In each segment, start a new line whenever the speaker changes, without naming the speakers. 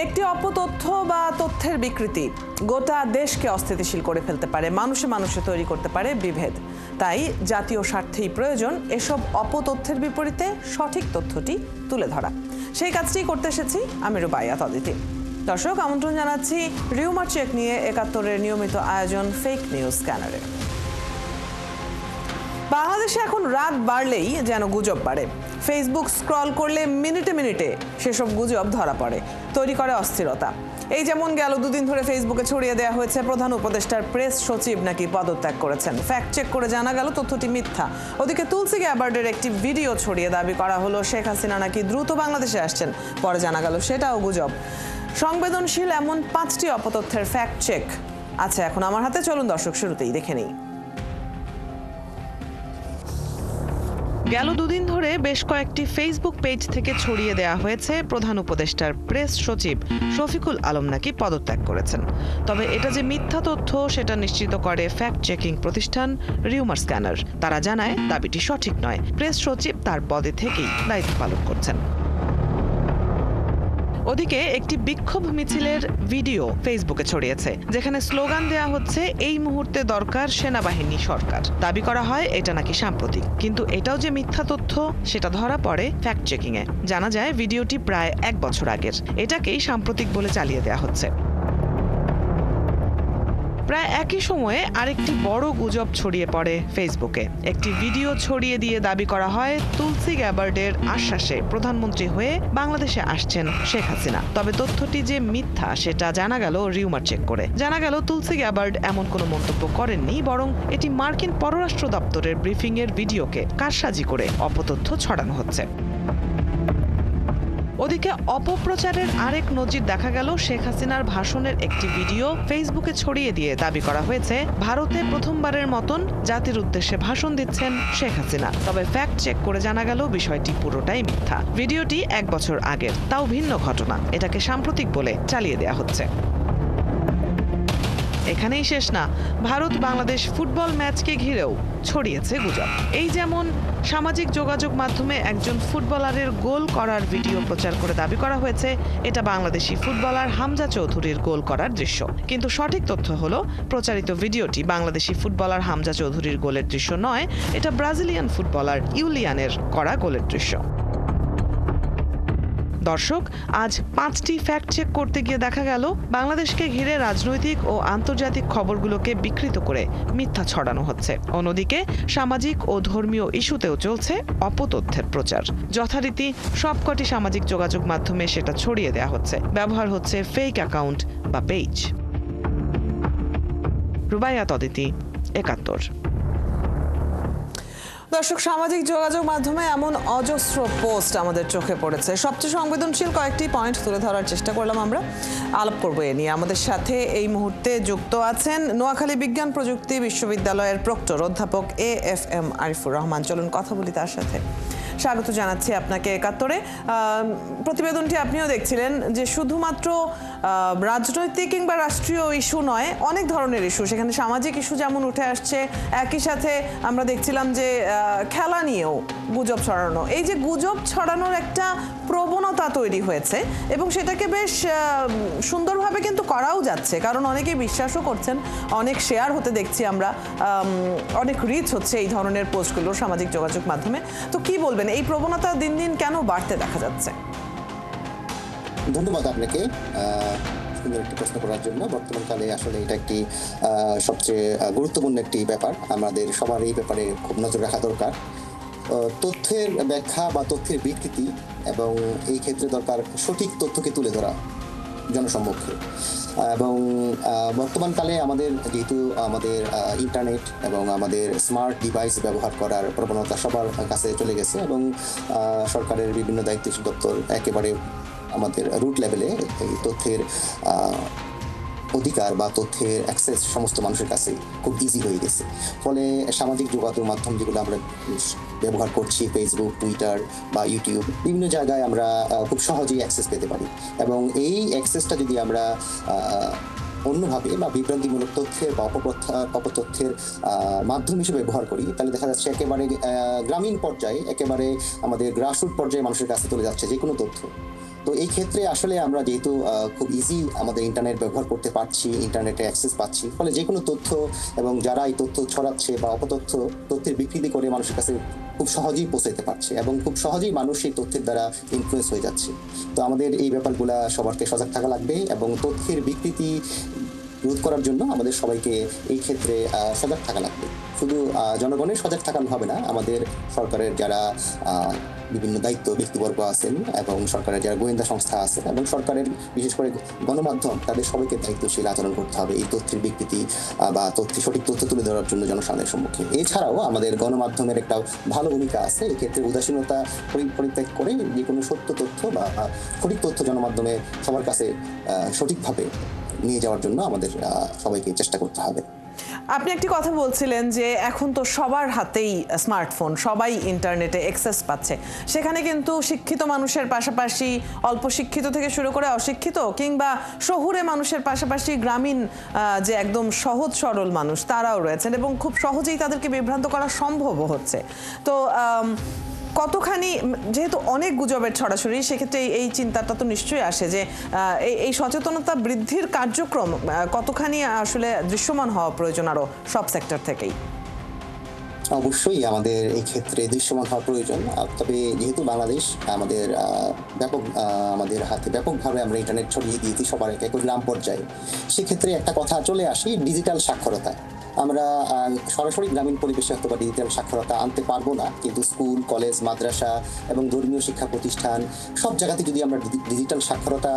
একটি অপতথ্য বা তথ্যের বিকৃতি গোটা দেশকে অস্থিতিশীল করে ফেলতে পারে, মানুষে মানুষে তৈরি করতে পারে বিভেদ। তাই জাতীয় স্বার্থেই প্রয়োজন এসব অপতথ্যের বিপরীতে সঠিক তথ্যটি তুলে ধরা। সেই কাজটি করতে এসেছি আমি রুবাইয়াত অদিতি। দর্শক, আমন্ত্রণ জানাচ্ছি রিউমার চেক নিয়ে ৭১-এর নিয়মিত আয়োজন ফেক নিউজ স্ক্যানারে। বাংলাদেশে এখন রাত বাড়লেই যেন গুজব বাড়ে। ফেসবুক স্ক্রল করলে মিনিটে মিনিটে সেসব গুজব ধরা পড়ে, তৈরি করে অস্থিরতা। এই যেমন গেল দুদিন ধরে ফেসবুকে ছড়িয়ে দেওয়া হয়েছে প্রধান উপদেষ্টার প্রেস সচিব নাকি পদত্যাগ করেছেন। ফ্যাক্ট চেক করে জানা গেল তথ্যটি মিথ্যা। ওদিকে তুলসী গ্যাবার্ডের একটি ভিডিও ছড়িয়ে দাবি করা হলো শেখ হাসিনা নাকি দ্রুত বাংলাদেশে আসছেন, পরে জানা গেল সেটাও গুজব। সংবেদনশীল এমন ৫টি অপতথ্যের ফ্যাক্ট চেক আছে এখন আমার হাতে। চলুন দর্শক, শুরুতেই দেখে নিই। গেল দুদিন ধরে বেশ কয়েকটি ফেসবুক পেজ থেকে ছড়িয়ে দেওয়া হয়েছে প্রধান উপদেষ্টার প্রেস সচিব শফিকুল আলম নাকি পদত্যাগ করেছেন। তবে এটা যে মিথ্যা তথ্য সেটা নিশ্চিত করে ফ্যাক্ট চেকিং প্রতিষ্ঠান রিউমার স্ক্যানার। তারা জানায় দাবিটি সঠিক নয়, প্রেস সচিব তার পদে থেকেই দায়িত্ব পালন করছেন। ওদিকে একটি বিক্ষোভ মিছিলের ভিডিও ফেসবুকে ছড়িয়েছে, যেখানে স্লোগান দেয়া হচ্ছে এই মুহূর্তে দরকার সেনাবাহিনী সরকার। দাবি করা হয় এটা নাকি সাম্প্রতিক, কিন্তু এটাও যে মিথ্যা তথ্য সেটা ধরা পড়ে ফ্যাক্ট চেকিং এ। জানা যায় ভিডিওটি প্রায় ১ বছর আগের, এটাকেই সাম্প্রতিক বলে চালিয়ে দেওয়া হচ্ছে। প্রায় একই সময়ে আরেকটি বড় গুজব ছড়িয়ে পড়ে ফেসবুকে। একটি ভিডিও ছড়িয়ে দিয়ে দাবি করা হয় তুলসী গ্যাবার্ডের আশ্বাসে প্রধানমন্ত্রী হয়ে বাংলাদেশে আসছেন শেখ হাসিনা। তবে তথ্যটি যে মিথ্যা সেটা জানা গেল রিউমার চেক করে। জানা গেল তুলসী গ্যাবার্ড এমন কোনো মন্তব্য করেননি, বরং এটি মার্কিন পররাষ্ট্র দপ্তরের ব্রিফিং এর ভিডিওকে কারসাজি করে অপতথ্য ছড়ানো হচ্ছে। ওদিকে অপপ্রচারের আরেক নজির দেখা গেল শেখ হাসিনার ভাষণের একটি ভিডিও ফেসবুকে ছড়িয়ে দিয়ে দাবি করা হয়েছে ভারতে প্রথমবারের মতন জাতির উদ্দেশ্যে ভাষণ দিচ্ছেন শেখ হাসিনা। তবে ফ্যাক্ট চেক করে জানা গেল বিষয়টি পুরোটাই মিথ্যা। ভিডিওটি ১ বছর আগের, তাও ভিন্ন ঘটনা। এটাকে সাম্প্রতিক বলে চালিয়ে দেওয়া হচ্ছে। এখানেই শেষ না, ভারত বাংলাদেশ ফুটবল ম্যাচকে ঘিরেও ছড়িয়েছে গুজব। এই যেমন সামাজিক যোগাযোগ মাধ্যমে একজন ফুটবলারের গোল করার ভিডিও প্রচার করে দাবি করা হয়েছে এটা বাংলাদেশি ফুটবলার হামজা চৌধুরীর গোল করার দৃশ্য। কিন্তু সঠিক তথ্য হলো প্রচারিত ভিডিওটি বাংলাদেশি ফুটবলার হামজা চৌধুরীর গোলের দৃশ্য নয়, এটা ব্রাজিলিয়ান ফুটবলার ইউলিয়ানের করা গোলের দৃশ্য। দর্শক, আজ 5টি ফ্যাক্ট চেক করতে গিয়ে দেখা গেল বাংলাদেশকে ঘিরে রাজনৈতিক ও আন্তর্জাতিক খবরগুলোকে বিকৃত করে মিথ্যা ছড়ানো হচ্ছে। অন্যদিকে সামাজিক ও ধর্মীয় ইস্যুতেও চলছে অপতথ্যের প্রচার। যথারীতি সবকটি সামাজিক যোগাযোগ মাধ্যমে সেটা ছড়িয়ে দেওয়া হচ্ছে। ব্যবহার হচ্ছে ফেক অ্যাকাউন্ট বা পেজ। রুবাইয়াত অদিতি, ৭১। দর্শক, সামাজিক যোগাযোগ মাধ্যমে এমন অজস্র পোস্ট আমাদের চোখে পড়েছে। সবচেয়ে সংবেদনশীল কয়েকটি পয়েন্ট তুলে ধরার চেষ্টা করলাম। আমরা আলাপ করবো এ নিয়ে। আমাদের সাথে এই মুহূর্তে যুক্ত আছেন নোয়াখালী বিজ্ঞান প্রযুক্তি বিশ্ববিদ্যালয়ের প্রক্টর অধ্যাপক AFM আরিফুর রহমান। চলুন কথা বলি তার সাথে। স্বাগত জানাচ্ছি আপনাকে ৭১-এ। প্রতিবেদনটি আপনিও দেখছিলেন যে শুধুমাত্র রাজনৈতিক কিংবা রাষ্ট্রীয় ইস্যু নয়, অনেক ধরনের ইস্যু, সেখানে সামাজিক ইস্যু যেমন উঠে আসছে, একই সাথে আমরা দেখছিলাম যে খেলা নিয়েও গুজব ছড়ানো। এই যে গুজব ছড়ানোর একটা প্রবণতা তৈরি হয়েছে এবং সেটাকে বেশ সুন্দরভাবে কিন্তু করাও যাচ্ছে, কারণ অনেকেই বিশ্বাসও করছেন, অনেক শেয়ার হতে দেখছি আমরা, অনেক রিচ হচ্ছে এই ধরনের পোস্টগুলো সামাজিক যোগাযোগ মাধ্যমে। তো কি বলবেন, এই প্রবণতা দিন দিন কেন বাড়তে দেখা যাচ্ছে?
ধন্যবাদ আপনাকে সুন্দর একটি প্রশ্ন করার জন্য। বর্তমানকালে আসলে এটা একটি সবচেয়ে গুরুত্বপূর্ণ একটি ব্যাপার, আমাদের সবার এই ব্যাপারে খুব নজর রাখা দরকার। তথ্যের ব্যাখ্যা বা তথ্যের বিকৃতি এবং এই ক্ষেত্রে দরকার সঠিক তথ্যকে তুলে ধরা জনসম্মুখে। এবং বর্তমানকালে আমাদের যেহেতু আমাদের ইন্টারনেট এবং আমাদের স্মার্ট ডিভাইস ব্যবহার করার প্রবণতা সবার কাছে চলে গেছে এবং সরকারের বিভিন্ন দায়িত্বশীল দপ্তর একেবারে আমাদের রুট লেভেলে এই তথ্যের অধিকার বা তথ্যের অ্যাক্সেস সমস্ত মানুষের কাছে খুব ইজি হয়ে গেছে। ফলে সামাজিক যোগাযোগ মাধ্যম যেগুলো আমরা ব্যবহার করছি, ফেসবুক, টুইটার বা ইউটিউব, বিভিন্ন জায়গায় আমরা খুব সহজেই অ্যাক্সেস পেতে পারি। এবং এই অ্যাক্সেসটা যদি আমরা অন্যভাবে বা বিভ্রান্তিমূলক তথ্যের বা অপতথ্যের মাধ্যম হিসেবে ব্যবহার করি, তাহলে দেখা যাচ্ছে একেবারে গ্রামীণ পর্যায়ে, একেবারে আমাদের গ্রাসরুট পর্যায়ে মানুষের কাছে চলে যাচ্ছে যে কোনো তথ্য। তো এই ক্ষেত্রে আসলে আমরা যেহেতু খুব ইজি আমাদের ইন্টারনেট ব্যবহার করতে পারছি, ইন্টারনেটে অ্যাক্সেস পাচ্ছি, ফলে যে কোনো তথ্য এবং যারা এই তথ্য ছড়াচ্ছে বা তথ্যের বিকৃতি করে মানুষের কাছে খুব সহজেই পৌঁছাতে পারছে এবং খুব সহজেই মানুষ এই তথ্যের দ্বারা ইনফ্লুয়েন্স হয়ে যাচ্ছে। তো আমাদের এই ব্যাপারগুলা সবারকে সজাগ থাকা লাগবে এবং তথ্যের বিকৃতি রোধ করার জন্য আমাদের সবাইকে এই ক্ষেত্রে সজাগ থাকা লাগবে। শুধু জনগণের সজাগ থাকা হবে না, আমাদের সরকারের যারা বিভিন্ন দায়িত্ব ব্যক্তিবর্গ আছেন এবং সরকারের যারা গোয়েন্দা সংস্থা আছে এবং সরকারের বিশেষ করে গণমাধ্যম, তাদের সবাইকে দায়িত্বশীল আচরণ করতে হবে এই তথ্যের বিকৃতি বা সঠিক তথ্য তুলে ধরার জন্য জনসাধারণের সম্মুখে। এছাড়াও আমাদের গণমাধ্যমের একটা ভালো ভূমিকা আছে এই ক্ষেত্রে, উদাসীনতা পরিত্যাগ করে যে কোনো সত্য তথ্য বা সঠিক তথ্য জনমাধ্যমে সবার কাছে সঠিকভাবে নিয়ে যাওয়ার জন্য আমাদের সবাইকে চেষ্টা করতে হবে।
আপনি একটি কথা বলছিলেন যে এখন তো সবার হাতেই স্মার্টফোন, সবাই ইন্টারনেটে অ্যাক্সেস পাচ্ছে, সেখানে কিন্তু শিক্ষিত মানুষের পাশাপাশি অল্প শিক্ষিত থেকে শুরু করে অশিক্ষিত কিংবা শহুরে মানুষের পাশাপাশি গ্রামীণ যে একদম সহজ সরল মানুষ তারাও রয়েছেন এবং খুব সহজেই তাদেরকে বিভ্রান্ত করা সম্ভবও হচ্ছে। তো কতখানি, যেহেতু অনেক গুজবের ছড়াছড়ি, সেক্ষেত্রে এই চিন্তাটা তো নিশ্চয়ই আসে যে এই সচেতনতা বৃদ্ধির কার্যক্রম কতখানি আসলে দৃশ্যমান হওয়া প্রয়োজন আরো সব সেক্টর থেকেই।
অবশ্যই আমাদের এই ক্ষেত্রে দৃশ্যমান হওয়া প্রয়োজন। তবে যেহেতু বাংলাদেশ আমাদের হাতে ব্যাপকভাবে আমরা ইন্টারনেট ছড়িয়ে দিয়েছি সবার এক গ্রাম পর্যায়ে, সেক্ষেত্রে একটা কথা চলে আসি ডিজিটাল সাক্ষরতা। আমরা সরাসরি গ্রামীণ পরিবেশে হয়তো বা ডিজিটাল সাক্ষরতা আনতে পারবো না, কিন্তু স্কুল, কলেজ, মাদ্রাসা এবং ধর্মীয় শিক্ষা প্রতিষ্ঠান সব জায়গাতে যদি আমরা ডিজিটাল সাক্ষরতা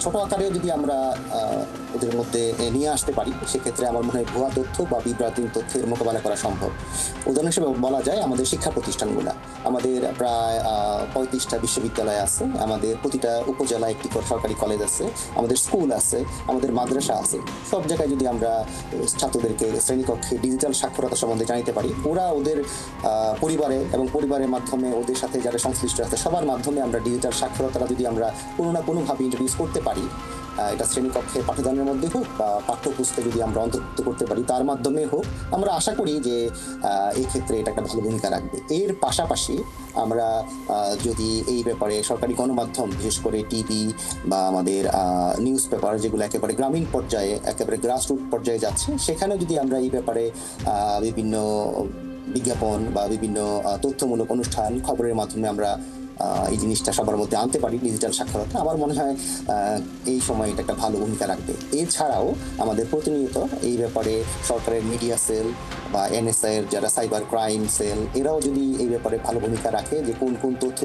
ছোট আকারেও যদি আমরা ওদের মধ্যে নিয়ে আসতে পারি, সেক্ষেত্রে আমার মনে হয় ভুয়া তথ্য বা বিভ্রান্তিক তথ্যের মোকাবেলা করা সম্ভব। উদাহরণ হিসেবে বলা যায় আমাদের শিক্ষা প্রতিষ্ঠানগুলো, আমাদের প্রায় 35টা বিশ্ববিদ্যালয় আছে, আমাদের প্রতিটা উপজেলায় একটি সরকারি কলেজ আছে, আমাদের স্কুল আছে, আমাদের মাদ্রাসা আছে। সব জায়গায় যদি আমরা ছাত্রদেরকে শ্রেণীকক্ষে ডিজিটাল সাক্ষরতা সম্বন্ধে জানাতে পারি, ওরা ওদের পরিবারে এবং পরিবারের মাধ্যমে ওদের সাথে যারা সংশ্লিষ্ট আছে সবার মাধ্যমে আমরা ডিজিটাল সাক্ষরতাটা যদি আমরা কোনো না কোনোভাবে ইন্ট্রোডিউস করতে পারি, এটা শ্রেণীকক্ষে পাঠদানের মধ্যে হোক বা পাঠ্যপুস্তকে যদি আমরা অন্তর্ভুক্ত করতে পারি, তার মাধ্যমে হোক, আমরা আশা করি যে এই ক্ষেত্রে এটা একটা ভালো ভূমিকা রাখবে। এর পাশাপাশি আমরা যদি এই ব্যাপারে সরকারি গণমাধ্যম, বিশেষ করে টিভি বা আমাদের নিউজ পেপার যেগুলো একেবারে গ্রামীণ পর্যায়ে, একেবারে গ্রাসরুট পর্যায়ে যাচ্ছে, সেখানেও যদি আমরা এই ব্যাপারে বিভিন্ন বিজ্ঞাপন বা বিভিন্ন তথ্যমূলক অনুষ্ঠান, খবরের মাধ্যমে আমরা এই জিনিসটা সবার মধ্যে আনতে পারি, ডিজিটাল সাক্ষরতা, আমার মনে হয় এই সময় এটা একটা ভালো ভূমিকা রাখবে। এছাড়াও আমাদের প্রতিনিয়ত এই ব্যাপারে সরকারের মিডিয়া সেল বা এনএসআই এর যারা সাইবার ক্রাইম সেল, এরাও যদি এই ব্যাপারে ভালো ভূমিকা রাখে যে কোন কোন তথ্য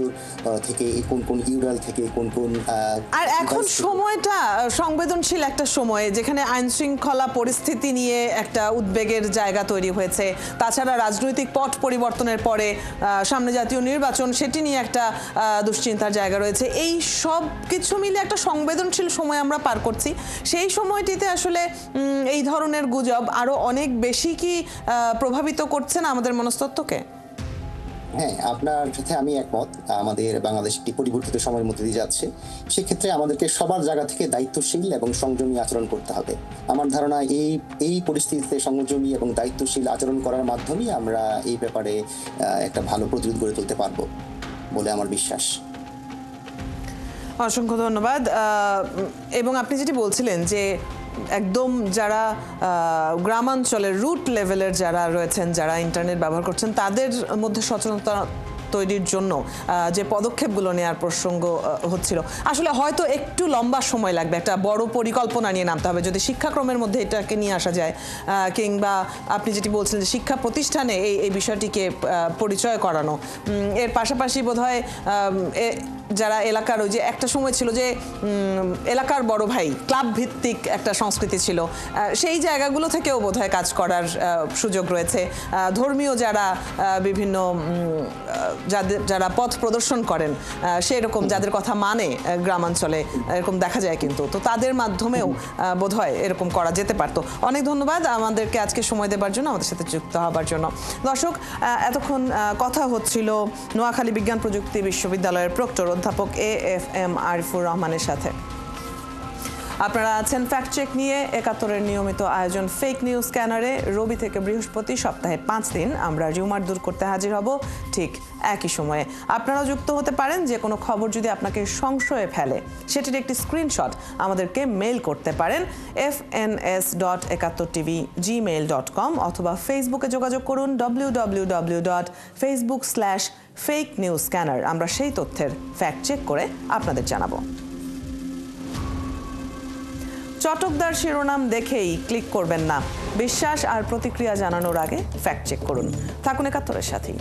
থেকে, কোন ইউরাল থেকে কোন
আর এখন সময়টা সংবেদনশীল একটা সময়, যেখানে আইন শৃঙ্খলা পরিস্থিতি নিয়ে একটা উদ্বেগের জায়গা তৈরি হয়েছে, তাছাড়া রাজনৈতিক পট পরিবর্তনের পরে সামনে জাতীয় নির্বাচন, সেটি নিয়ে একটা দুশ্চিন্তার জায়গা রয়েছে। এই সব কিছু মিলে একটা সংবেদনশীল সময় আমরা পার করছি। সেই সময়টিতে আসলে এই ধরনের গুজব আরো অনেক বেশি কি প্রভাবিত করছে না আমাদের মনস্তত্ত্বকে?
হ্যাঁ, আপনার সাথে আমি একমত। আমাদের বাংলাদেশ একটি পরিবর্তিত সময়ের মধ্যে দিয়ে যাচ্ছে, সেক্ষেত্রে আমাদেরকে সবার জায়গা থেকে দায়িত্বশীল এবং সংযমী আচরণ করতে হবে। আমার ধারণা এই পরিস্থিতিতে সংযমী এবং দায়িত্বশীল আচরণ করার মাধ্যমেই আমরা এই ব্যাপারে একটা ভালো প্রতিরোধ গড়ে তুলতে পারবো বলে আমার বিশ্বাস।
অসংখ্য ধন্যবাদ। এবং আপনি যেটি বলছিলেন যে একদম যারা গ্রামাঞ্চলের রুট লেভেলের যারা রয়েছেন, যারা ইন্টারনেট ব্যবহার করছেন, তাদের মধ্যে সচেতনতা তৈরির জন্য যে পদক্ষেপগুলো নেওয়ার প্রসঙ্গ হচ্ছিল, আসলে হয়তো একটু লম্বা সময় লাগবে, একটা বড় পরিকল্পনা নিয়ে নামতে হবে যদি শিক্ষাক্রমের মধ্যে এটাকে নিয়ে আসা যায়, কিংবা আপনি যেটি বলছিলেন যে শিক্ষা প্রতিষ্ঠানে এই বিষয়টিকে পরিচয় করানো। এর পাশাপাশি বোধহয় যারা এলাকার, ওই যে একটা সময় ছিল যে এলাকার বড় ভাই ক্লাব ভিত্তিক একটা সংস্কৃতি ছিল, সেই জায়গাগুলো থেকেও বোধহয় কাজ করার সুযোগ রয়েছে। ধর্মীয় যারা বিভিন্ন যারা পথ প্রদর্শন করেন, সেরকম যাদের কথা মানে গ্রামাঞ্চলে এরকম দেখা যায়, কিন্তু তো তাদের মাধ্যমেও বোধহয় এরকম করা যেতে পারতো। অনেক ধন্যবাদ আমাদেরকে আজকে সময় দেবার জন্য, আমাদের সাথে যুক্ত হবার জন্য। দর্শক, এতক্ষণ কথা হচ্ছিল নোয়াখালী বিজ্ঞান প্রযুক্তি বিশ্ববিদ্যালয়ের প্রক্টর অধ্যাপক AFM আরিফুর রহমানের সাথে। আপনারা আছেন ফ্যাক্ট চেক নিয়ে। ৭১-এর নিয়মিত আয়োজন ফেক নিউজ স্ক্যানারে রবি থেকে বৃহস্পতি সপ্তাহে ৫ দিন আমরা রিউমার দূর করতে হাজির হব ঠিক একই সময়ে। আপনারাও যুক্ত হতে পারেন। যে কোনো খবর যদি আপনাকে সংশয়ে ফেলে সেটির একটি স্ক্রিনশট আমাদেরকে মেইল করতে পারেন fns.71tv@gmail.com অথবা ফেসবুকে যোগাযোগ করুন www.facebook/fake-news-scanner। আমরা সেই তথ্যের ফ্যাক্ট চেক করে আপনাদের জানাবো। চটকদার শিরোনাম দেখেই ক্লিক করবেন না। বিশ্বাস আর প্রতিক্রিয়া জানানোর আগে ফ্যাক্ট চেক করুন। থাকুন ৭১-এর সাথেই।